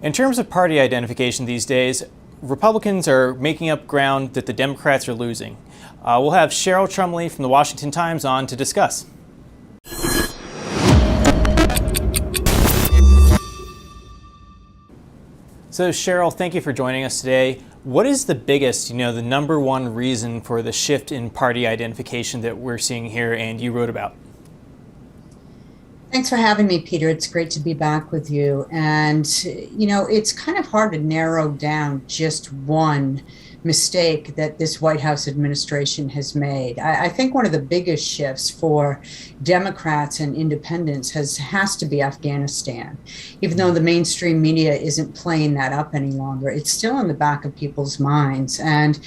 In terms of party identification these days, Republicans are making up ground that the Democrats are losing. We'll have Cheryl Chumley from the Washington Times on to discuss. So Cheryl, thank you for joining us today. What is the biggest, the number one reason for the shift in party identification that we're seeing here and you wrote about? Thanks for having me, Peter. It's great to be back with you. And, it's kind of hard to narrow down just one mistake that this White House administration has made. I think one of the biggest shifts for Democrats and independents has to be Afghanistan. Even though the mainstream media isn't playing that up any longer, it's still in the back of people's minds. And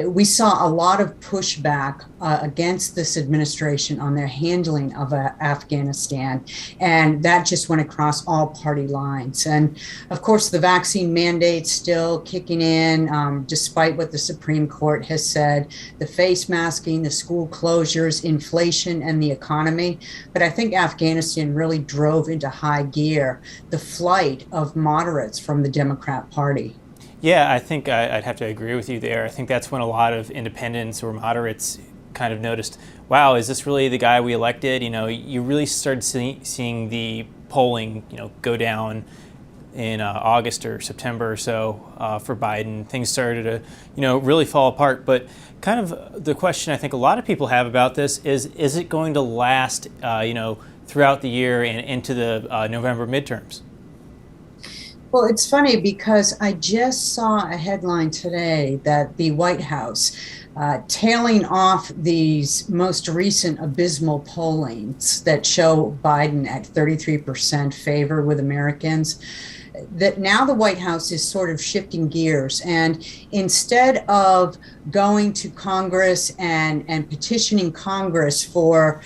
we saw a lot of pushback against this administration on their handling of Afghanistan. And that just went across all party lines. And of course, the vaccine mandate's still kicking in, despite what the Supreme Court has said, the face masking, the school closures, inflation, and the economy. But I think Afghanistan really drove into high gear the flight of moderates from the Democrat Party. Yeah, I think I'd have to agree with you there. I think that's when a lot of independents or moderates kind of noticed, wow, is this really the guy we elected? You really started seeing the polling, go down in August or September or so for Biden. Things started to, really fall apart. But kind of the question I think a lot of people have about this is it going to last, throughout the year and into the November midterms? Well, it's funny because I just saw a headline today that the White House, tailing off these most recent abysmal pollings that show Biden at 33% favor with Americans, that now the White House is sort of shifting gears. And instead of going to Congress and petitioning Congress for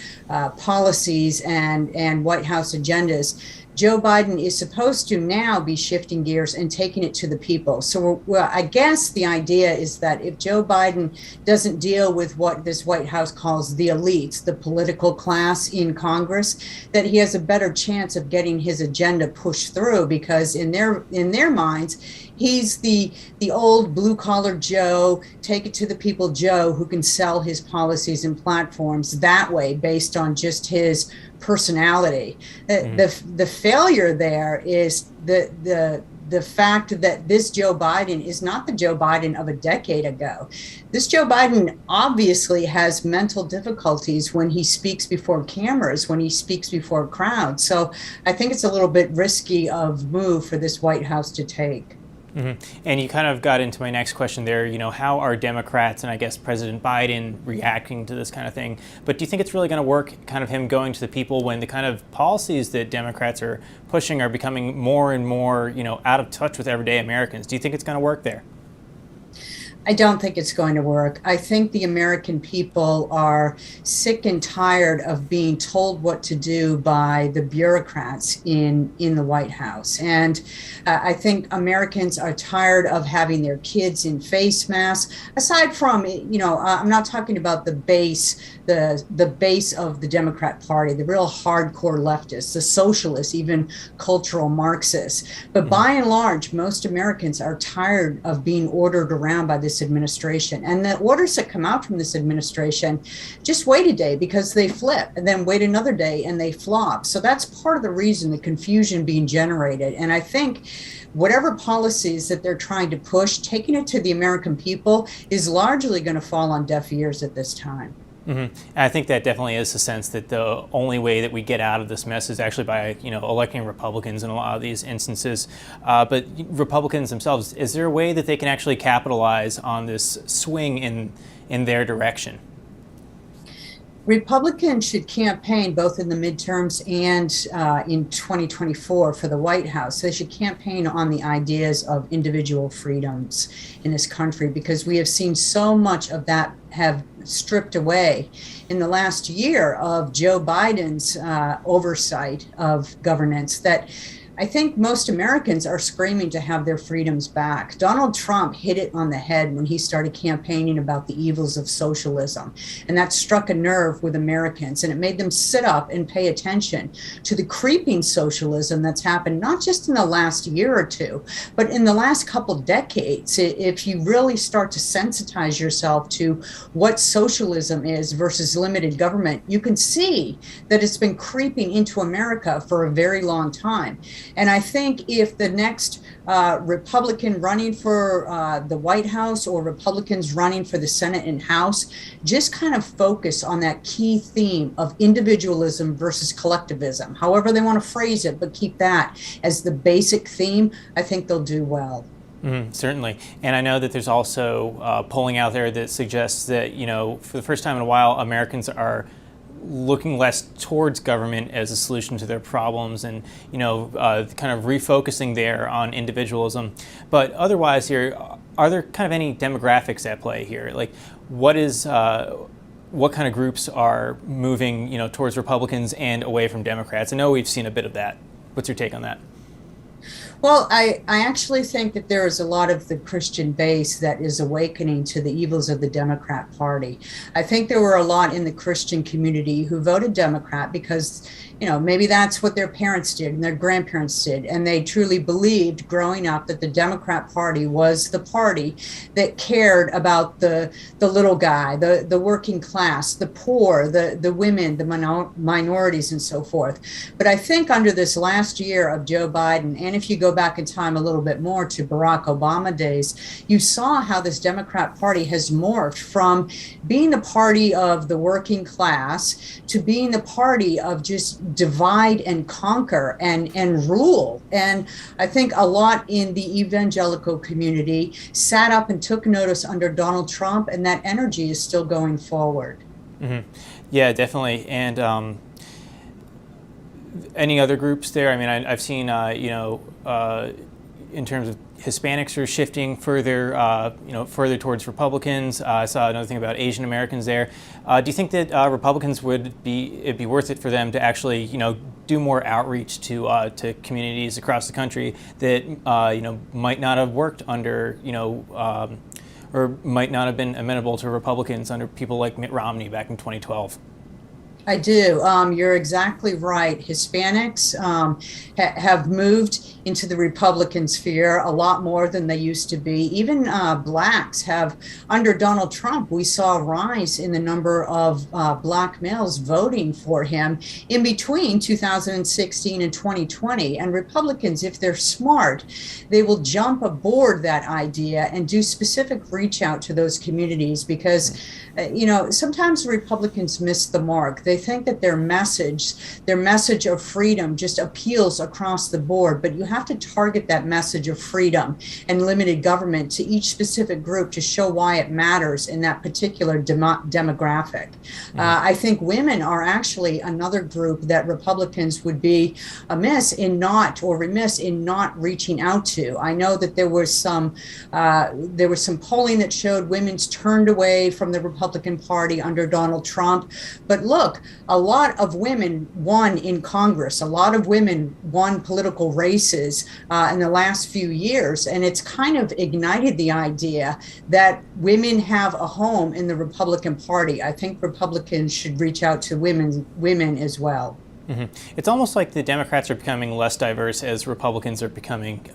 policies and White House agendas, Joe Biden is supposed to now be shifting gears and taking it to the people. So I guess the idea is that if Joe Biden doesn't deal with what this White House calls the elites, the political class in Congress, that he has a better chance of getting his agenda pushed through, because in their minds, he's the old blue-collar Joe, take it to the people Joe, who can sell his policies and platforms that way based on just his personality. The failure there is the fact that this Joe Biden is not the Joe Biden of a decade ago. This Joe Biden obviously has mental difficulties when he speaks before cameras, when he speaks before crowds. So I think it's a little bit risky of move for this White House to take. Mm-hmm. And you kind of got into my next question there, how are Democrats and I guess President Biden reacting to this kind of thing? But do you think it's really going to work, kind of him going to the people, when the kind of policies that Democrats are pushing are becoming more and more, out of touch with everyday Americans? Do you think it's going to work there? I don't think it's going to work. I think the American people are sick and tired of being told what to do by the bureaucrats in the White House. And I think Americans are tired of having their kids in face masks. Aside from, I'm not talking about the base of the Democrat Party, the real hardcore leftists, the socialists, even cultural Marxists. But by and large, most Americans are tired of being ordered around by this administration. And the orders that come out from this administration, just wait a day because they flip, and then wait another day and they flop. So that's part of the reason, the confusion being generated. And I think whatever policies that they're trying to push, taking it to the American people is largely going to fall on deaf ears at this time. Mm-hmm. I think that definitely is the sense that the only way that we get out of this mess is actually by, electing Republicans in a lot of these instances. But Republicans themselves, is there a way that they can actually capitalize on this swing in their direction? Republicans should campaign both in the midterms and in 2024 for the White House. They should campaign on the ideas of individual freedoms in this country, because we have seen so much of that have stripped away in the last year of Joe Biden's oversight of governance, that I think most Americans are screaming to have their freedoms back. Donald Trump hit it on the head when he started campaigning about the evils of socialism. And that struck a nerve with Americans, and it made them sit up and pay attention to the creeping socialism that's happened, not just in the last year or two, but in the last couple decades. If you really start to sensitize yourself to what socialism is versus limited government, you can see that it's been creeping into America for a very long time. And I think if the next Republican running for the White House or Republicans running for the Senate and House just kind of focus on that key theme of individualism versus collectivism, however they want to phrase it, but keep that as the basic theme, I think they'll do well. Certainly. And I know that there's also polling out there that suggests that, for the first time in a while, Americans are looking less towards government as a solution to their problems, and kind of refocusing there on individualism. But otherwise, here, are there kind of any demographics at play here? Like, what kind of groups are moving towards Republicans and away from Democrats? I know we've seen a bit of that. What's your take on that? Well, I actually think that there is a lot of the Christian base that is awakening to the evils of the Democrat Party. I think there were a lot in the Christian community who voted Democrat because, maybe that's what their parents did and their grandparents did. And they truly believed growing up that the Democrat Party was the party that cared about the little guy, the working class, the poor, the women, the minorities, and so forth. But I think under this last year of Joe Biden, and if you go back in time a little bit more to Barack Obama days, you saw how this Democrat Party has morphed from being the party of the working class to being the party of just divide and conquer and rule. And I think a lot in the evangelical community sat up and took notice under Donald Trump, and that energy is still going forward. Mm-hmm. Yeah, definitely. And any other groups there? I mean, I've seen, in terms of Hispanics are shifting further, further towards Republicans. I saw another thing about Asian Americans there. Do you think that Republicans it'd be worth it for them to actually, do more outreach to communities across the country that, might not have worked under, or might not have been amenable to Republicans under people like Mitt Romney back in 2012? I do. You're exactly right. Hispanics have moved into the Republican sphere a lot more than they used to be. Even blacks have, under Donald Trump, we saw a rise in the number of black males voting for him in between 2016 and 2020. And Republicans, if they're smart, they will jump aboard that idea and do specific reach out to those communities because, sometimes Republicans miss the mark. They think that their message of freedom just appeals across the board, but you have to target that message of freedom and limited government to each specific group to show why it matters in that particular demographic. I think women are actually another group that Republicans would be remiss in not reaching out to. I know that there was some polling that showed women's turned away from the Republican Party under Donald Trump. But look, a lot of women won in Congress. A lot of women won political races in the last few years. And it's kind of ignited the idea that women have a home in the Republican Party. I think Republicans should reach out to women as well. Mm-hmm. It's almost like the Democrats are becoming less diverse as Republicans are becoming,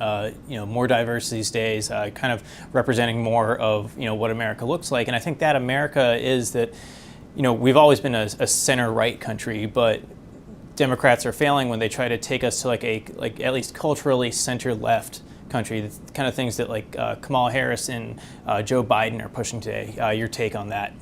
more diverse these days, kind of representing more of, what America looks like. And I think that America is that, we've always been a center-right country, but Democrats are failing when they try to take us to like at least culturally center-left country, the kind of things that Kamala Harris and Joe Biden are pushing today. Your take on that?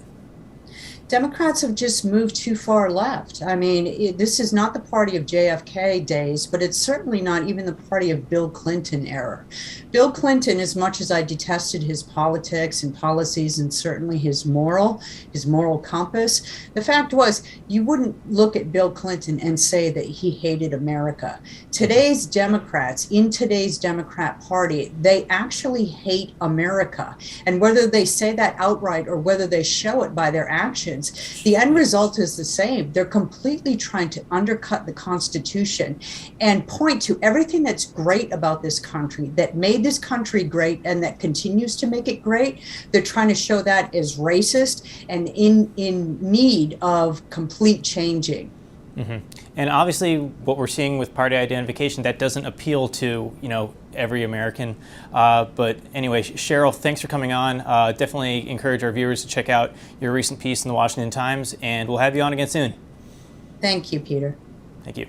Democrats have just moved too far left. I mean, this is not the party of JFK days, but it's certainly not even the party of Bill Clinton era. Bill Clinton, as much as I detested his politics and policies and certainly his moral compass, the fact was you wouldn't look at Bill Clinton and say that he hated America. Today's Democrats, in today's Democrat Party, they actually hate America. And whether they say that outright or whether they show it by their actions, Republicans. The end result is the same. They're completely trying to undercut the Constitution and point to everything that's great about this country, that made this country great and that continues to make it great. They're trying to show that as racist and in need of complete changing. Mm-hmm. And obviously, what we're seeing with party identification, that doesn't appeal to every American. But anyway, Cheryl, thanks for coming on. Definitely encourage our viewers to check out your recent piece in the Washington Times, and we'll have you on again soon. Thank you, Peter. Thank you.